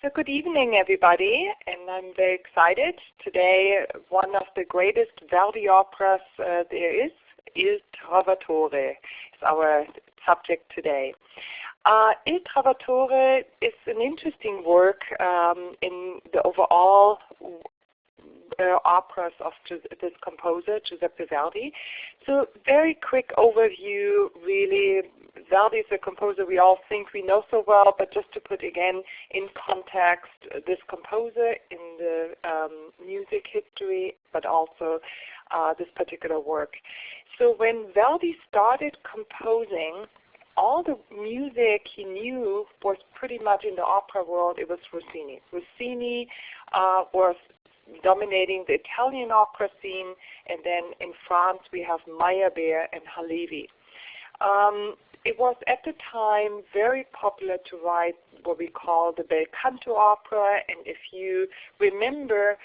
So good evening, everybody, and I'm very excited. Today, one of the greatest Verdi operas there is, Il Trovatore. It's our subject today. Il Trovatore is an interesting work in the overall operas of this composer, Giuseppe Verdi. So very quick overview, really. Verdi is a composer we all think we know so well, but just to put again in context this composer in the music history, but also this particular work. So when Verdi started composing, all the music he knew was pretty much in the opera world, it was Rossini. Rossini was dominating the Italian opera scene, and then in France we have Meyerbeer and Halévy. It was at the time very popular to write what we call the bel canto opera, and if you remember,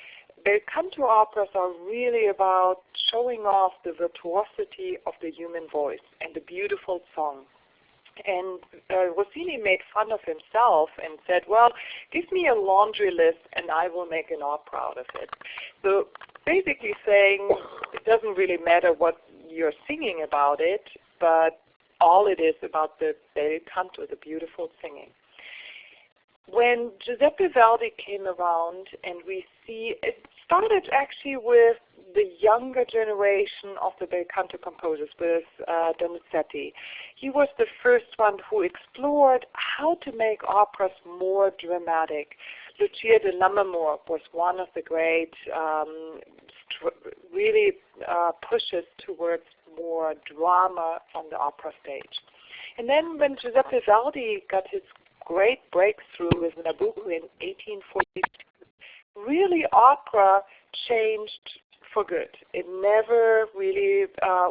bel canto operas are really about showing off the virtuosity of the human voice and the beautiful song. And Rossini made fun of himself and said, well, give me a laundry list and I will make an opera out of it. So basically saying it doesn't really matter what you're singing about it, but all it is about the bel canto, the beautiful singing. When Giuseppe Verdi came around, and we see, it started actually with the younger generation of the bel canto composers, with Donizetti. He was the first one who explored how to make operas more dramatic. Lucia di Lammermoor was one of the great really pushes towards more drama on the opera stage. And then when Giuseppe Verdi got his great breakthrough with Nabucco in 1842, really opera changed for good. It never really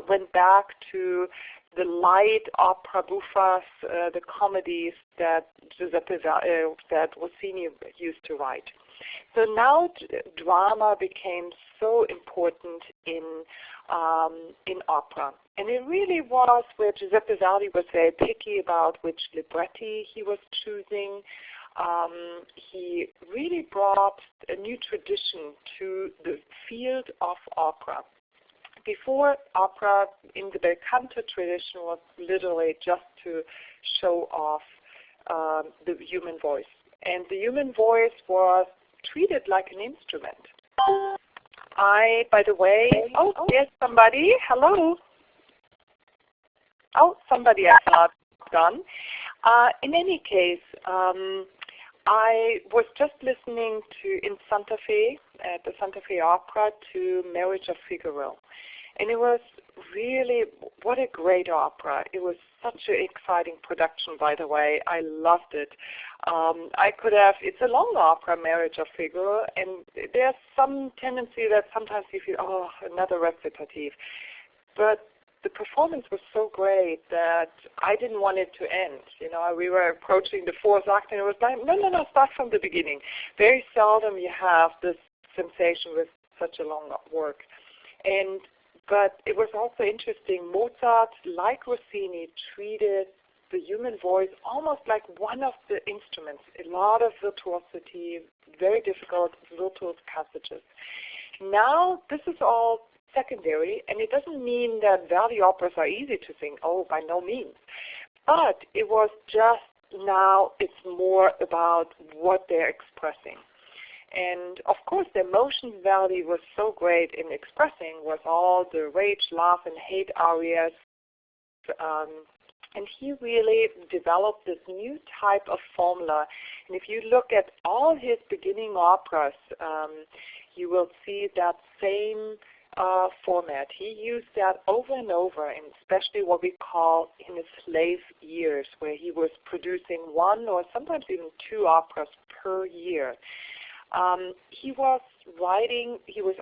went back to the light opera buffas, the comedies that that Rossini used to write. So now drama became so important in opera. And it really was where Giuseppe Verdi was very picky about which libretti he was choosing. He really brought a new tradition to the field of opera. Before, opera in the bel canto tradition was literally just to show off the human voice. And the human voice was treated like an instrument. By the way, there's somebody. Hello. Oh, somebody I thought done. In any case, I was just listening to in Santa Fe, at the Santa Fe Opera, to Marriage of Figaro. And it was really, what a great opera. It was such an exciting production, by the way. I loved it. It's a long opera, Marriage of Figaro, and there's some tendency that sometimes you feel, oh, another recitative. But the performance was so great that I didn't want it to end. You know, we were approaching the fourth act, and it was like, no, start from the beginning. Very seldom you have this sensation with such a long work. But it was also interesting. Mozart, like Rossini, treated the human voice almost like one of the instruments. A lot of virtuosity, very difficult virtuose passages. Now, this is all secondary, and it doesn't mean that Verdi operas are easy to sing. Oh, by no means. But it was just now it's more about what they're expressing. And of course, the emotion Verdi was so great in expressing was all the rage, love, and hate arias. And he really developed this new type of formula. And if you look at all his beginning operas, you will see that same format. He used that over and over, and especially what we call in his slave years, where he was producing one or sometimes even two operas per year. He was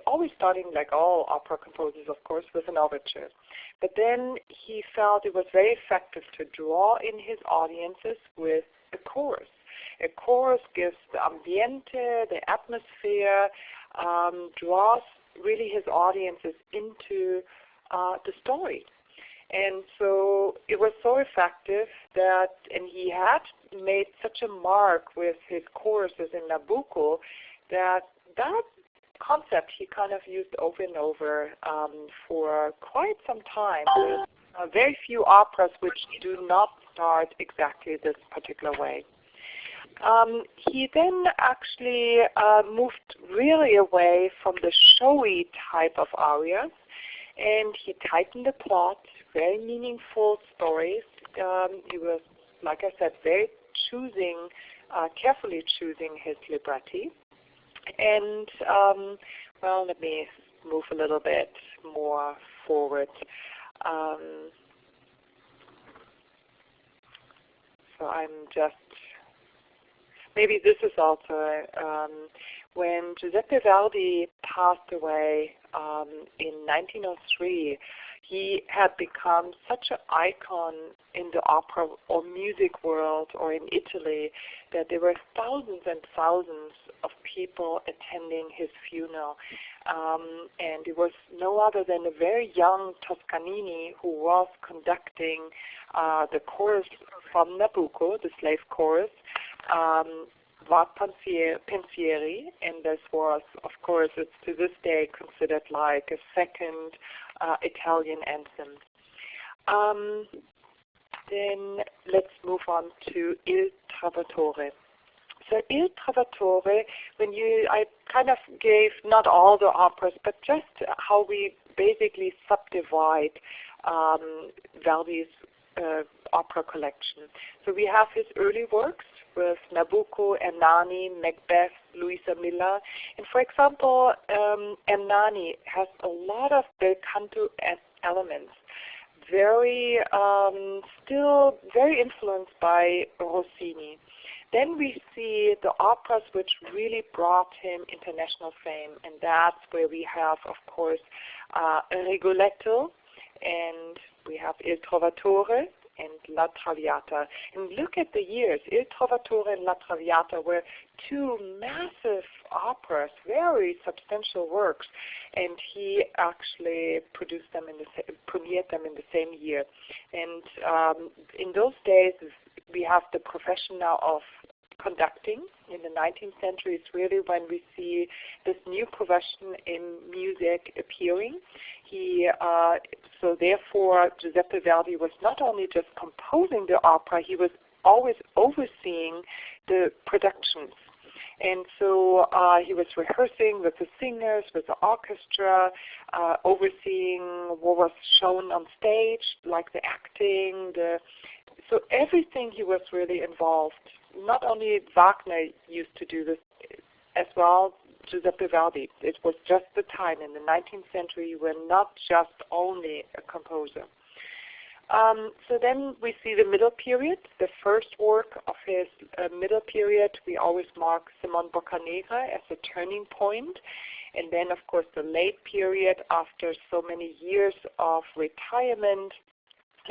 always starting, like all opera composers, of course, with an overture. But then he felt it was very effective to draw in his audiences with a chorus. A chorus gives the ambiente, the atmosphere, draws really his audiences into the story. And so it was so effective that, and he had made such a mark with his choruses in Nabucco that that concept he kind of used over and over for quite some time. There's very few operas which do not start exactly this particular way. He then actually moved really away from the showy type of arias, and he tightened the plot, very meaningful stories. He was, like I said, very carefully choosing his libretti. And, well, let me move a little bit more forward. So I'm just, maybe this is also, when Giuseppe Verdi passed away in 1903, he had become such an icon in the opera or music world or in Italy that there were thousands and thousands of people attending his funeral. And it was no other than a very young Toscanini who was conducting the chorus from Nabucco, the slave chorus, Vad Pensieri, and this was, of course, it's to this day considered like a second Italian anthem. Then let's move on to Il Trovatore. So Il Trovatore, I kind of gave not all the operas, but just how we basically subdivide Verdi's opera collection. So we have his early works with Nabucco, Ernani, Macbeth, Luisa Miller. And for example, Ernani has a lot of bel canto elements, still very influenced by Rossini. Then we see the operas which really brought him international fame, and that's where we have, of course, Rigoletto, and we have Il Trovatore, and La Traviata. And look at the years. Il Trovatore and La Traviata were two massive operas, very substantial works, and he actually premiered them in the same year. And in those days, we have the profession now of conducting. In the 19th century, it's really when we see this new profession in music appearing. So therefore, Giuseppe Verdi was not only just composing the opera, he was always overseeing the productions. And so he was rehearsing with the singers, with the orchestra, overseeing what was shown on stage, like the acting. So everything he was really involved. Not only Wagner used to do this as well, Giuseppe Verdi. It was just the time. In the 19th century, you were not just only a composer. So then we see the middle period, the first work of his middle period. We always mark Simon Boccanegra as a turning point. And then, of course, the late period after so many years of retirement.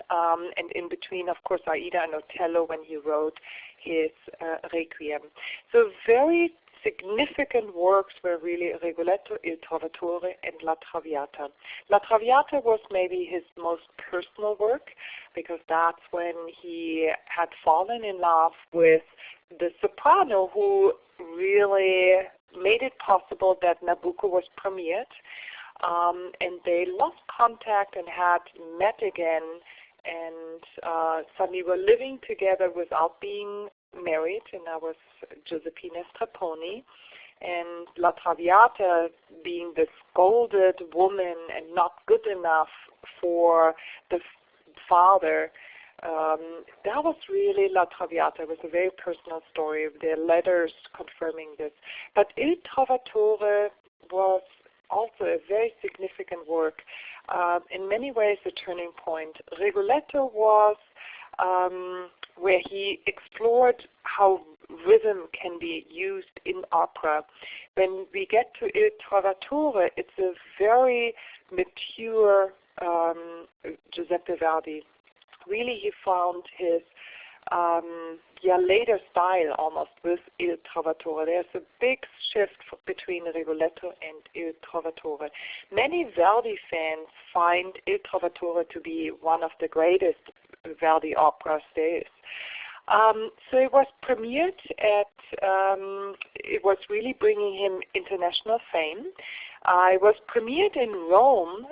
And in between, of course, Aida and Otello when he wrote his Requiem. So very significant works were really Rigoletto, Il Trovatore, and La Traviata. La Traviata was maybe his most personal work because that's when he had fallen in love with the soprano who really made it possible that Nabucco was premiered. And they lost contact and had met again, and suddenly were living together without being married, and that was Giuseppina Strepponi. And La Traviata, being the scolded woman and not good enough for the father, that was really La Traviata. It was a very personal story. There are letters confirming this. But Il Trovatore was also a very significant work. In many ways a turning point. Rigoletto was where he explored how rhythm can be used in opera. When we get to Il Trovatore, it's a very mature Giuseppe Verdi. Really, he found his later style almost with Il Trovatore. There's a big shift between Rigoletto and Il Trovatore. Many Verdi fans find Il Trovatore to be one of the greatest Verdi operas there is. So it was premiered it was really bringing him international fame. It was premiered in Rome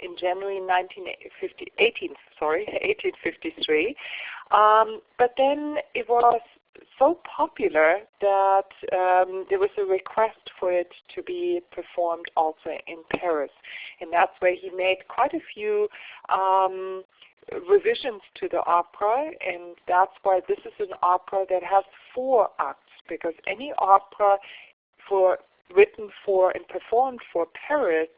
in January 1853. But then it was so popular that there was a request for it to be performed also in Paris. And that's where he made quite a few revisions to the opera, and that's why this is an opera that has 4 acts, because any opera written for and performed for Paris,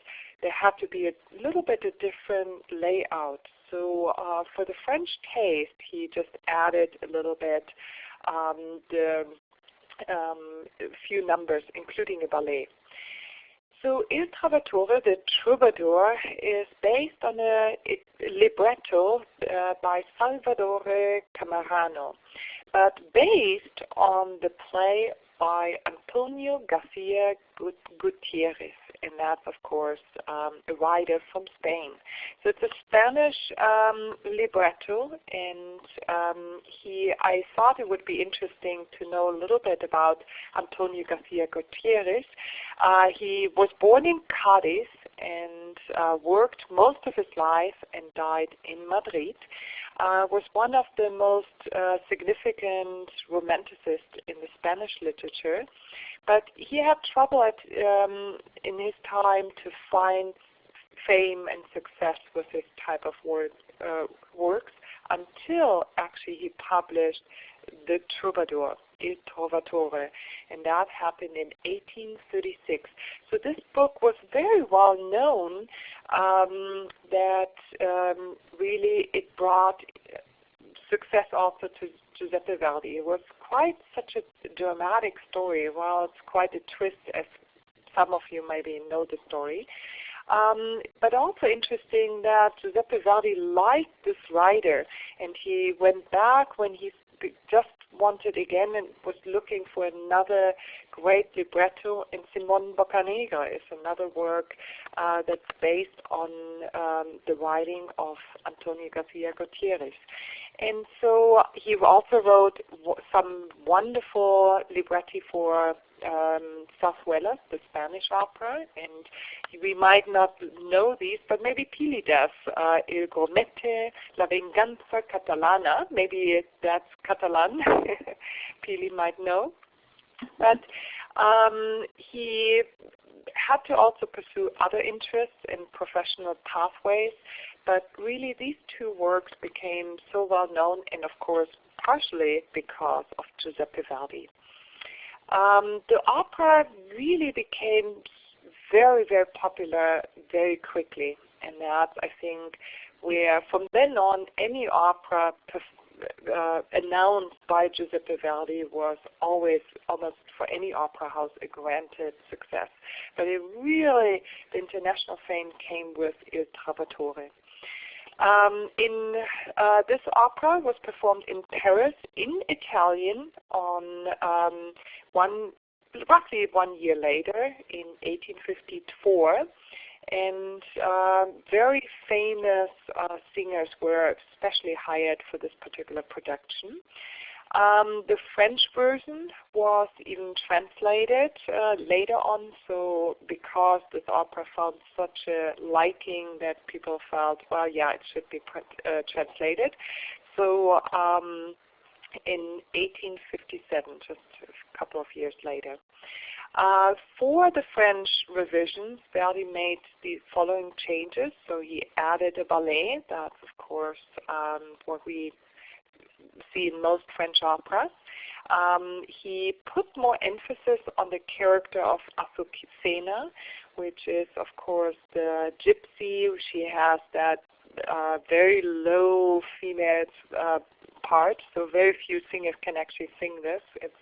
there had to be a little bit a different layout. So for the French taste, he just added a little bit a few numbers, including a ballet. So Il Trovatore, the Troubadour, is based on a libretto by Salvatore Camerano, but based on the play by Antonio Garcia Gutierrez, and that's of course a writer from Spain. So it's a Spanish libretto, and I thought it would be interesting to know a little bit about Antonio Garcia Gutierrez. He was born in Cadiz and worked most of his life and died in Madrid. Was one of the most significant romanticists in the Spanish literature, but he had trouble in his time to find fame and success with this type of works until actually he published The Troubadour, Il Trovatore, and that happened in 1836. So this book was very well known that really it brought success also to Giuseppe Verdi. It was quite such a dramatic story. Well, it's quite a twist, as some of you maybe know the story. But also interesting that Giuseppe Verdi liked this writer, and he went back when he just wanted again and was looking for another great libretto, and Simon Boccanegra is another work that's based on the writing of Antonio Garcia Gutierrez. And so he also wrote some wonderful libretti for Zarzuelas, the Spanish opera, and we might not know these, but maybe Pili does. Il Grumete, La Venganza Catalana, maybe that's Catalan, Pili might know. But he had to also pursue other interests and professional pathways, but really these 2 works became so well known, and of course partially because of Giuseppe Verdi. The opera really became very, very popular very quickly, and that's, I think, where from then on any opera announced by Giuseppe Verdi was always, almost for any opera house, a granted success. But it really, the international fame came with Il Trovatore. This opera was performed in Paris in Italian on roughly 1 year later in 1854, and very famous singers were especially hired for this particular production. The French version was even translated later on, so because this opera found such a liking that people felt, well, yeah, it should be translated. So in 1857, just a couple of years later. For the French revisions, Verdi made the following changes. So he added a ballet. That's, of course, what we see in most French operas. He put more emphasis on the character of Azucena, which is, of course, the gypsy. She has that very low female part, so very few singers can actually sing this. It's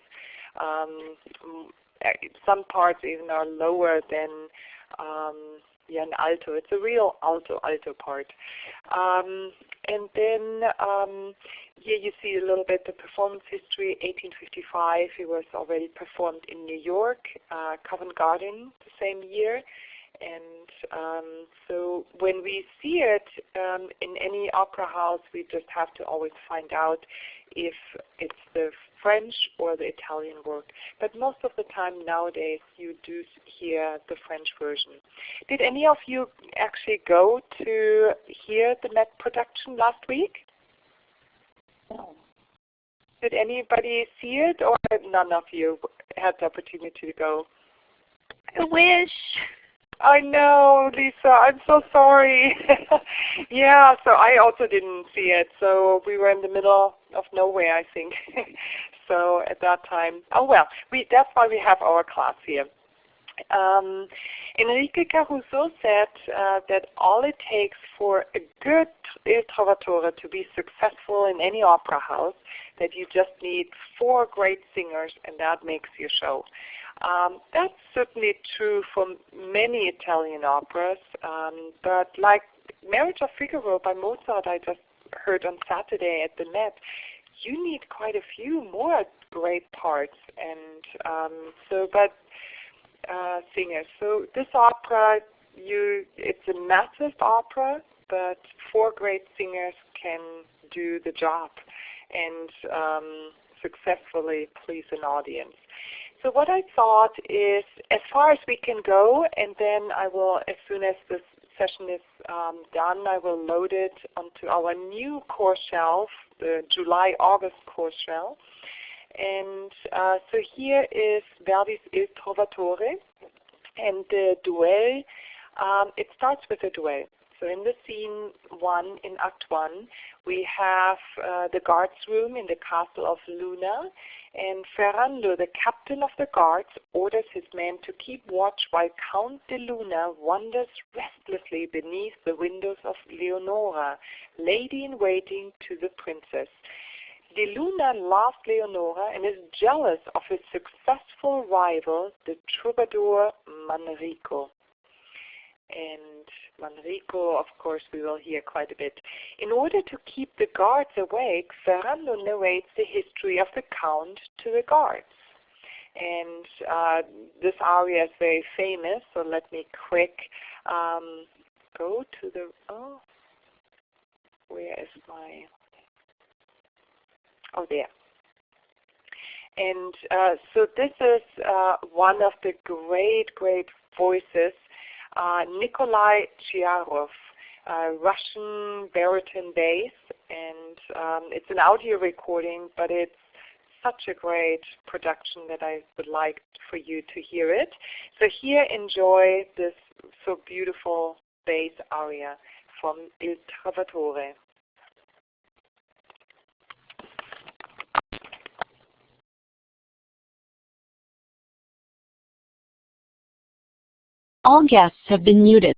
some parts even are lower than yeah, an alto. It's a real alto part. And then here you see a little bit the performance history. 1855, he was already performed in New York, Covent Garden the same year. And so when we see it in any opera house, we just have to always find out if it's the French or the Italian work. But most of the time nowadays you do hear the French version. Did any of you actually go to hear the Met production last week? No. Did anybody see it, or none of you had the opportunity to go? I wish. I know, Lisa. I'm so sorry. Yeah, so I also didn't see it. So we were in the middle of nowhere, I think. So at that time, oh well, that's why we have our class here. Enrique Caruso said that all it takes for a good Il Trovatore to be successful in any opera house, that you just need 4 great singers, and that makes your show. That's certainly true for many Italian operas, but like Marriage of Figaro by Mozart I just heard on Saturday at the Met, you need quite a few more great parts and singers. So this opera, it's a massive opera, but 4 great singers can do the job and successfully please an audience. So what I thought is, as far as we can go, and then I will, as soon as this session is done, I will load it onto our new course shelf, the July-August course shelf. And so here is Verdi's Il Trovatore, and the duel. It starts with a duel. So in the scene 1 in Act 1, we have the guards room in the castle of Luna, and Ferrando, the captain of the guards, orders his men to keep watch while Count de Luna wanders restlessly beneath the windows of Leonora, lady-in-waiting to the princess. De Luna loves Leonora and is jealous of his successful rival, the troubadour Manrico. And Manrico, of course, we will hear quite a bit. In order to keep the guards awake, Ferrando narrates the history of the Count to the guards. And this aria is very famous, so let me quick go to the, where is my, there. And so this is one of the great voices, Nikolai Chiarov, Russian baritone bass, and it's an audio recording, but it's such a great production that I would like for you to hear it. So here, enjoy this so beautiful bass aria from Il Trovatore. All guests have been muted.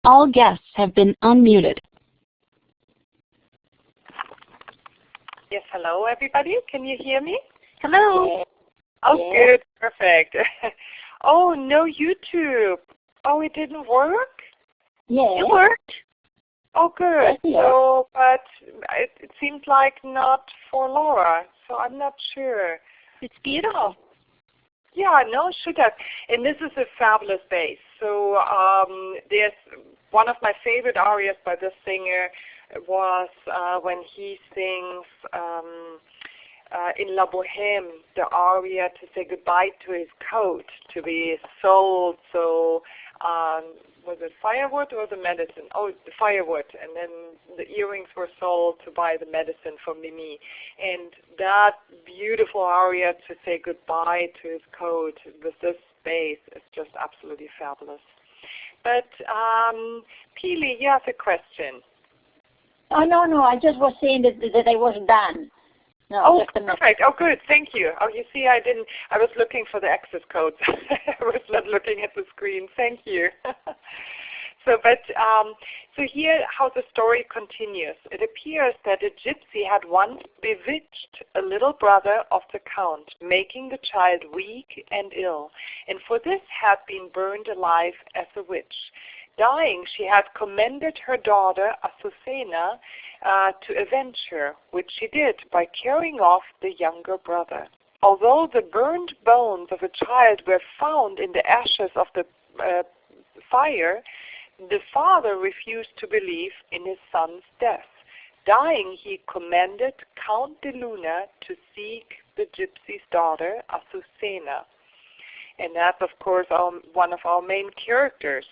All guests have been unmuted. Yes, hello everybody. Can you hear me? Hello. Oh, good. Perfect. Oh, no YouTube. Oh, it didn't work? Yeah. It worked. Oh, good. Yeah. So, but it seems like not for Laura, so I'm not sure. It's beautiful. Yeah, no, it should have. And this is a fabulous bass. So there's one of my favorite arias by this singer was when he sings in La Bohème, the aria to say goodbye to his coat to be sold. So was it firewood or the medicine? Oh, the firewood. And then the earrings were sold to buy the medicine for Mimi. And that beautiful aria to say goodbye to his coat with this bass is just absolutely fabulous. But Pili, you have a question. Oh, no. I just was saying that I was done. No, Oh, just a minute. perfect. Oh, good. Thank you. Oh, you see, I was looking for the access codes. I was not looking at the screen. Thank you. So here how the story continues. It appears that a gypsy had once bewitched a little brother of the count, making the child weak and ill, and for this had been burned alive as a witch. Dying, she had commended her daughter Azucena to avenge her, which she did by carrying off the younger brother. Although the burned bones of a child were found in the ashes of the fire, the father refused to believe in his son's death. Dying, he commanded Count de Luna to seek the gypsy's daughter, Azucena. And that's, of course, one of our main characters.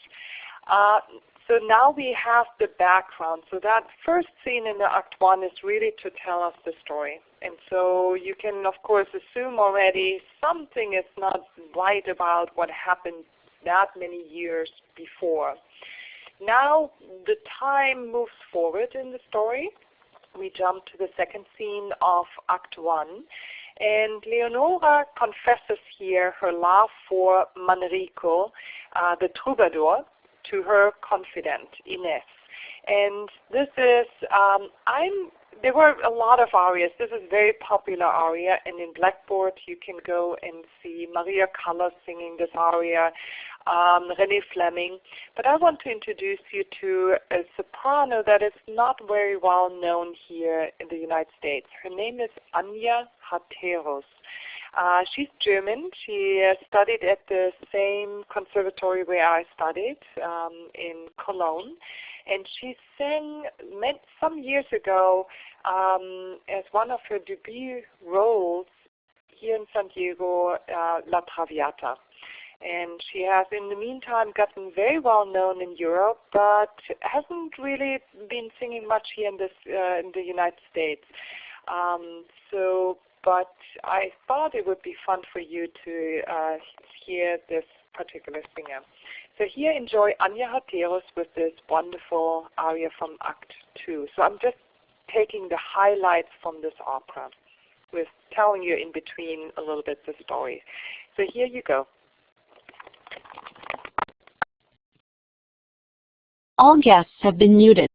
So now we have the background. So that first scene in the Act 1 is really to tell us the story. And so you can, of course, assume already something is not right about what happened that many years before. Now the time moves forward in the story. We jump to the second scene of Act 1. And Leonora confesses here her love for Manrico, the troubadour, to her confidant, Ines. And this is, there were a lot of arias. This is a very popular aria, and in Blackboard you can go and see Maria Callas singing this aria, Renee Fleming. But I want to introduce you to a soprano that is not very well known here in the United States. Her name is Anja Hatteros. She's German. She studied at the same conservatory where I studied in Cologne. And she sang some years ago as one of her debut roles here in San Diego, La Traviata. And she has in the meantime gotten very well known in Europe, but hasn't really been singing much here in the United States. But I thought it would be fun for you to hear this particular singer. So here enjoy Anja Hatteros with this wonderful aria from Act 2. So I'm just taking the highlights from this opera with telling you in between a little bit the story. So here you go. All guests have been muted.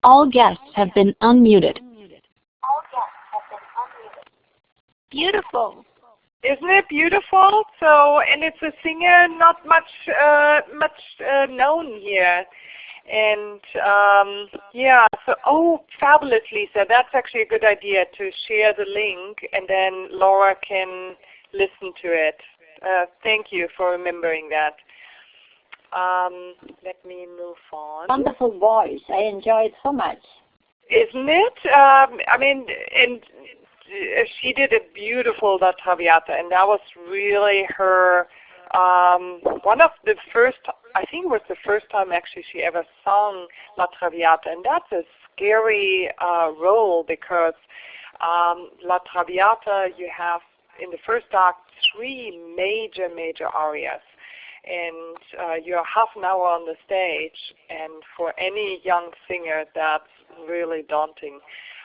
All guests have been unmuted. Beautiful. Isn't it beautiful? So, and it's a singer not much known here. And yeah, so fabulous, Lisa. That's actually a good idea to share the link, and then Laura can listen to it. Thank you for remembering that. Let me move on. Wonderful voice. I enjoy it so much. Isn't it? I mean, and she did a beautiful La Traviata, and that was really her one of the first, I think it was the first time actually she ever sung La Traviata, and that's a scary role because La Traviata, you have in the first act 3 major arias, and you're half an hour on the stage, and for any young singer that's really daunting.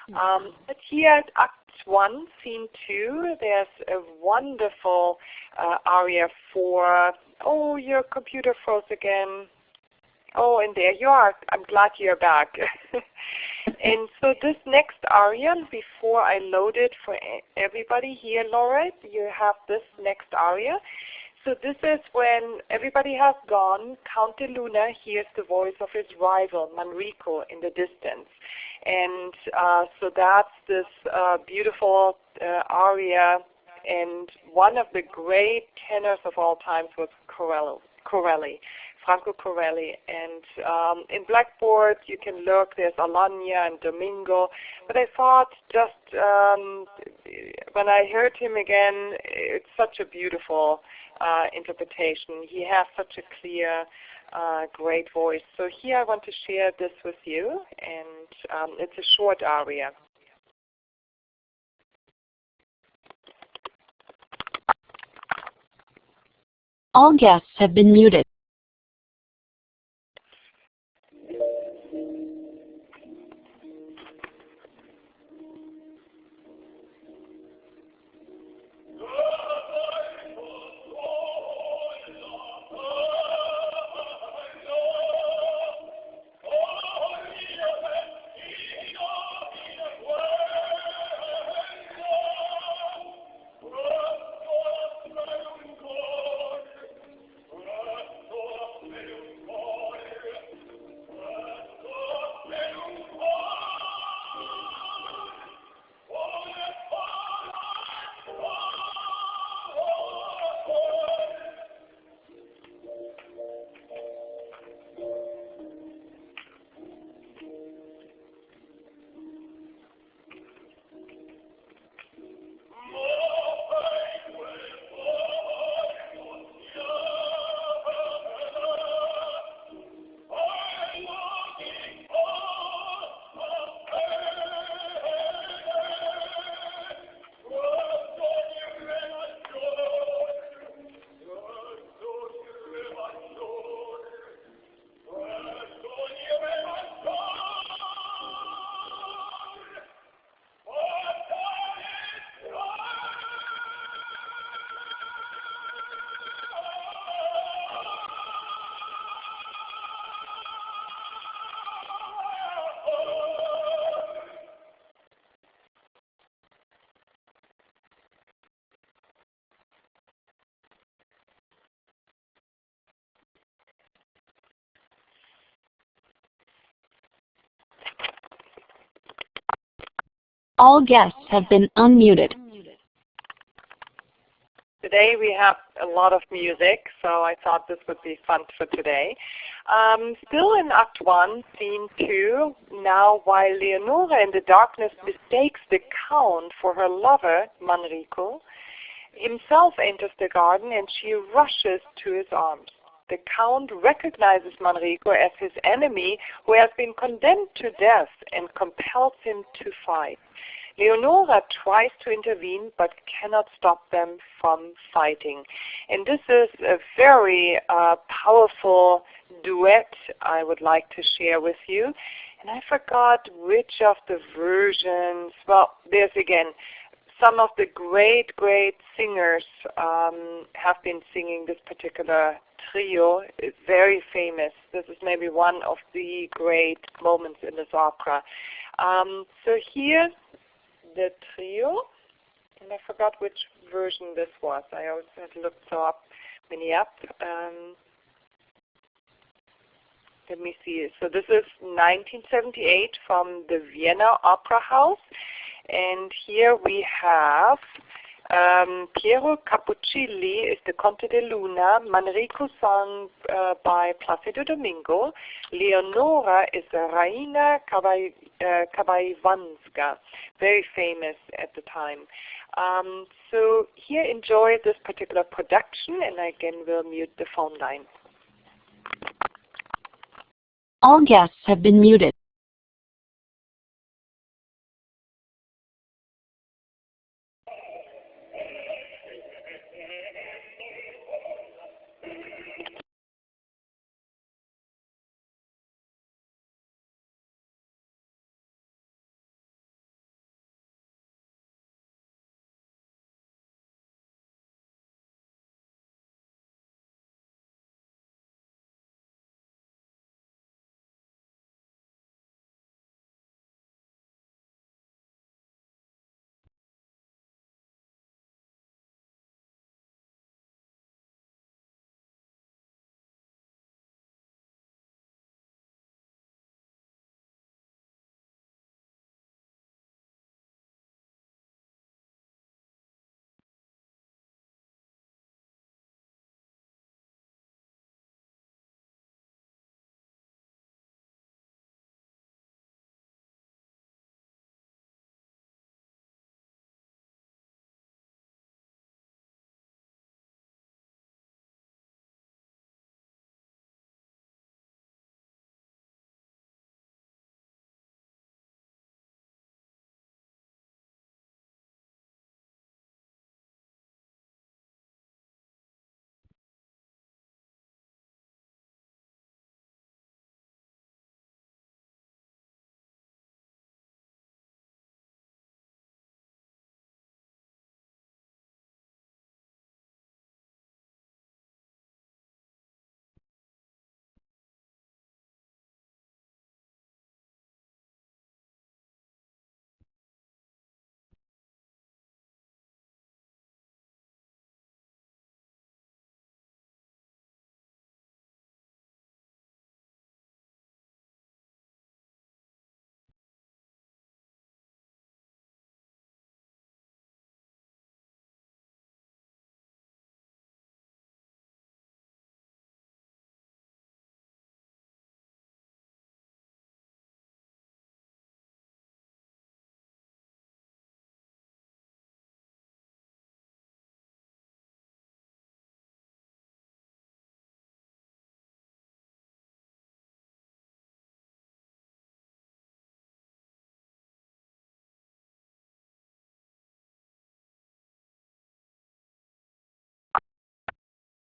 But here at Act 1, Scene 2, there's a wonderful aria for, your computer froze again. Oh, and there you are. I'm glad you're back. And so this next aria, before I load it for everybody here, Laura, you have this next aria. So this is when everybody has gone, Count de Luna hears the voice of his rival, Manrico, in the distance. And so that's this beautiful aria, and one of the great tenors of all times was Corelli, Franco Corelli. And in Blackboard you can look, there's Alagna and Domingo, but I thought just when I heard him again, it's such a beautiful interpretation. He has such a clear, great voice. So here I want to share this with you, and it's a short aria. All guests have been muted. All guests have been unmuted. Today we have a lot of music, so I thought this would be fun for today. Still in Act 1, Scene 2, now while Leonora in the darkness mistakes the Count for her lover, Manrico, himself enters the garden and she rushes to his arms. The Count recognizes Manrico as his enemy who has been condemned to death and compels him to fight. Leonora tries to intervene but cannot stop them from fighting. And this is a very powerful duet I would like to share with you. And I forgot which of the versions, well, there's again, some of the great singers have been singing this particular trio is very famous. This is maybe one of the great moments in this opera. So here, the trio, and I forgot which version this was. I always had looked so many up. Let me see. So this is 1978 from the Vienna Opera House. And here we have Piero Cappuccilli is the Conte de Luna, Manrico sung by Placido Domingo, Leonora is Raina Kabaivanska, very famous at the time. So here enjoy this particular production, and I again will mute the phone line. All guests have been muted.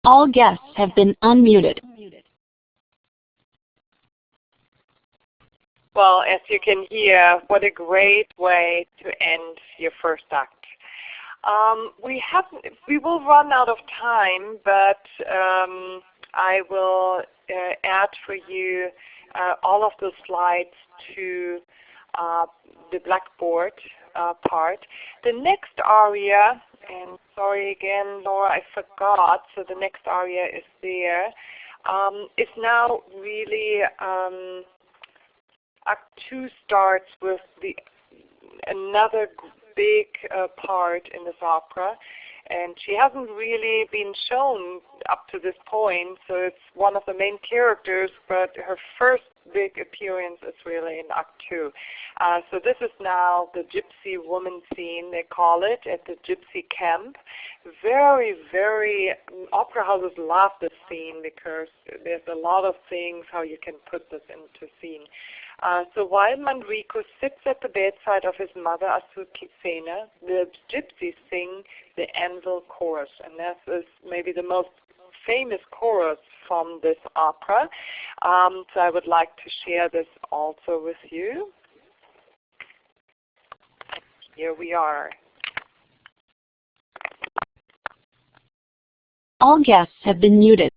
All guests have been unmuted. Well, as you can hear, what a great way to end your first act. We will run out of time, but I will add for you all of the slides to the Blackboard part. The next aria, and sorry again, Laura, I forgot, so the next aria is there, is now really Act 2 starts with another big part in this opera, and she hasn't really been shown up to this point, so it's one of the main characters, but her first big appearance is really in Act 2. So this is now the Gypsy woman scene, they call it, at the Gypsy camp. Very, very, opera houses love this scene because there's a lot of things how you can put this into scene. So while Manrico sits at the bedside of his mother, Azucena, the gypsies sing the Anvil chorus, and that is maybe the most famous chorus from this opera. So I would like to share this also with you. Here we are. All guests have been muted.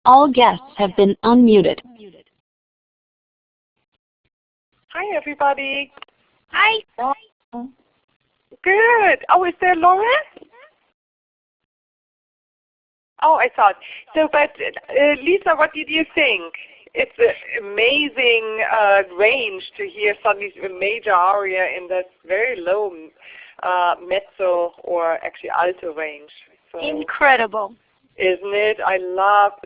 All guests have been unmuted. Hi, everybody. Hi. Good. Oh, is there Laura? Oh, I thought. So, but Lisa, what did you think? It's an amazing range to hear suddenly a major aria in this very low mezzo or actually alto range. So, Incredible. isn't it?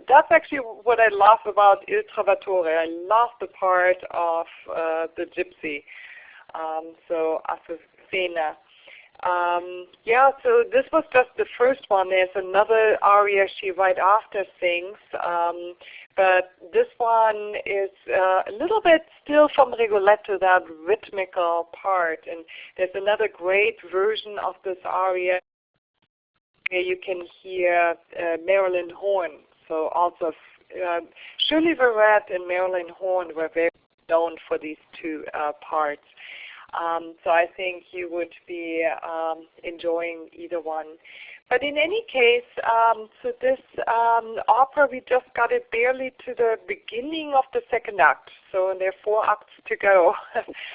That's actually what I love about Il Trovatore. I love the part of the gypsy. So Azucena. Yeah, so this was just the first one. There's another aria she right after sings, but this one is a little bit still from Rigoletto, that rhythmical part. And there's another great version of this aria where you can hear Marilyn Horne. So also Shirley Verrett and Marilyn Horne were very known for these two parts. So I think you would be enjoying either one. But in any case, so this opera, we just got it barely to the beginning of the second act. So there are 4 acts to go.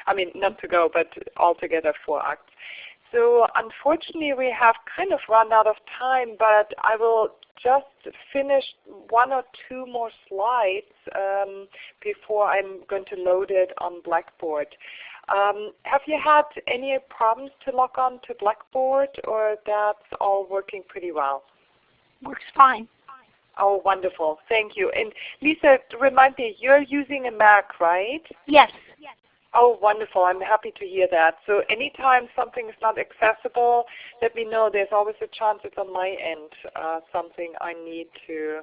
I mean, not to go, but altogether 4 acts. So unfortunately, we have kind of run out of time, but I will just finish 1 or 2 more slides before I'm going to load it on Blackboard. Have you had any problems to log on to Blackboard, or that's all working pretty well? Works fine. Oh, wonderful. Thank you. And Lisa, remind me, you're using a Mac, right? Yes. Oh, wonderful. I'm happy to hear that. So anytime something is not accessible, let me know. There's always a chance it's on my end, something I need to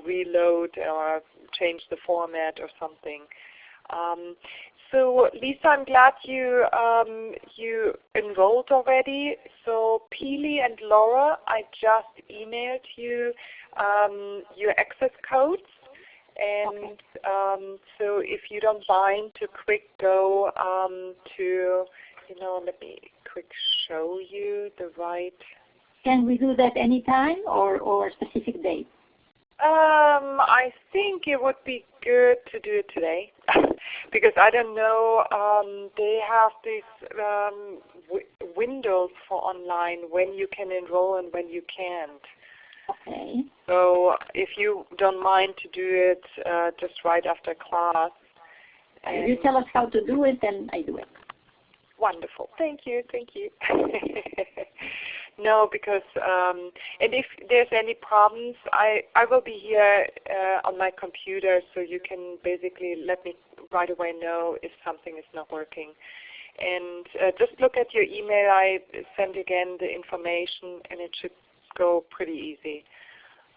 reload or change the format or something. So Lisa, I'm glad you enrolled already. So Pili and Laura, I just emailed you your access codes. And so if you don't mind to quick go to, let me quick show you the right. Can we do that anytime or a specific date? I think it would be good to do it today because I don't know, they have these windows for online when you can enroll and when you can't. Okay. So if you don't mind to do it just right after class. If you tell us how to do it, then I do it. Wonderful. Thank you. Thank you. No, because and if there's any problems, I will be here on my computer, so you can basically let me right away know if something is not working. And just look at your email. I sent again the information, and it should go pretty easy.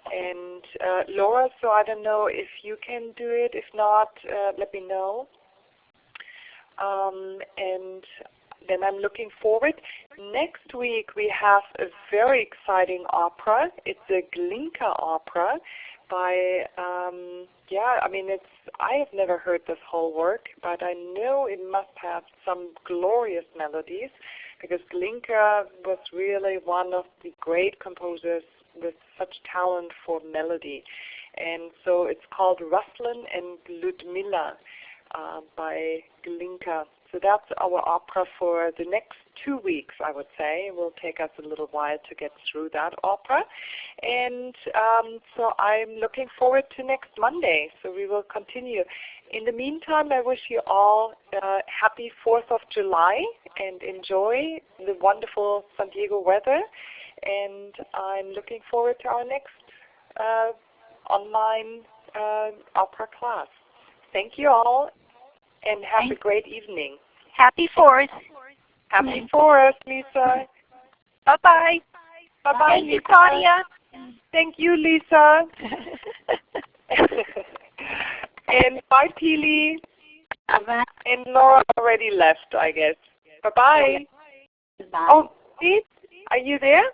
And Laura, so I don't know if you can do it. If not, let me know. And then I'm looking forward. Next week we have a very exciting opera. It's a Glinka opera by, I have never heard this whole work, but I know it must have some glorious melodies because Glinka was really one of the great composers with such talent for melody. And so it's called Ruslan and Ludmilla by Glinka. So that's our opera for the next 2 weeks, I would say. It will take us a little while to get through that opera. And so I'm looking forward to next Monday. So we will continue. In the meantime, I wish you all happy 4th of July and enjoy the wonderful San Diego weather. And I'm looking forward to our next online opera class. Thank you all, and have a great evening. Happy 4th. Happy 4th, Lisa. Bye-bye. Bye-bye, Thank Lisa. you, Claudia. Thank you, Lisa. And bye, Pili. Bye-bye. And Laura already left, I guess. Bye-bye. Bye. Oh, Pete, are you there?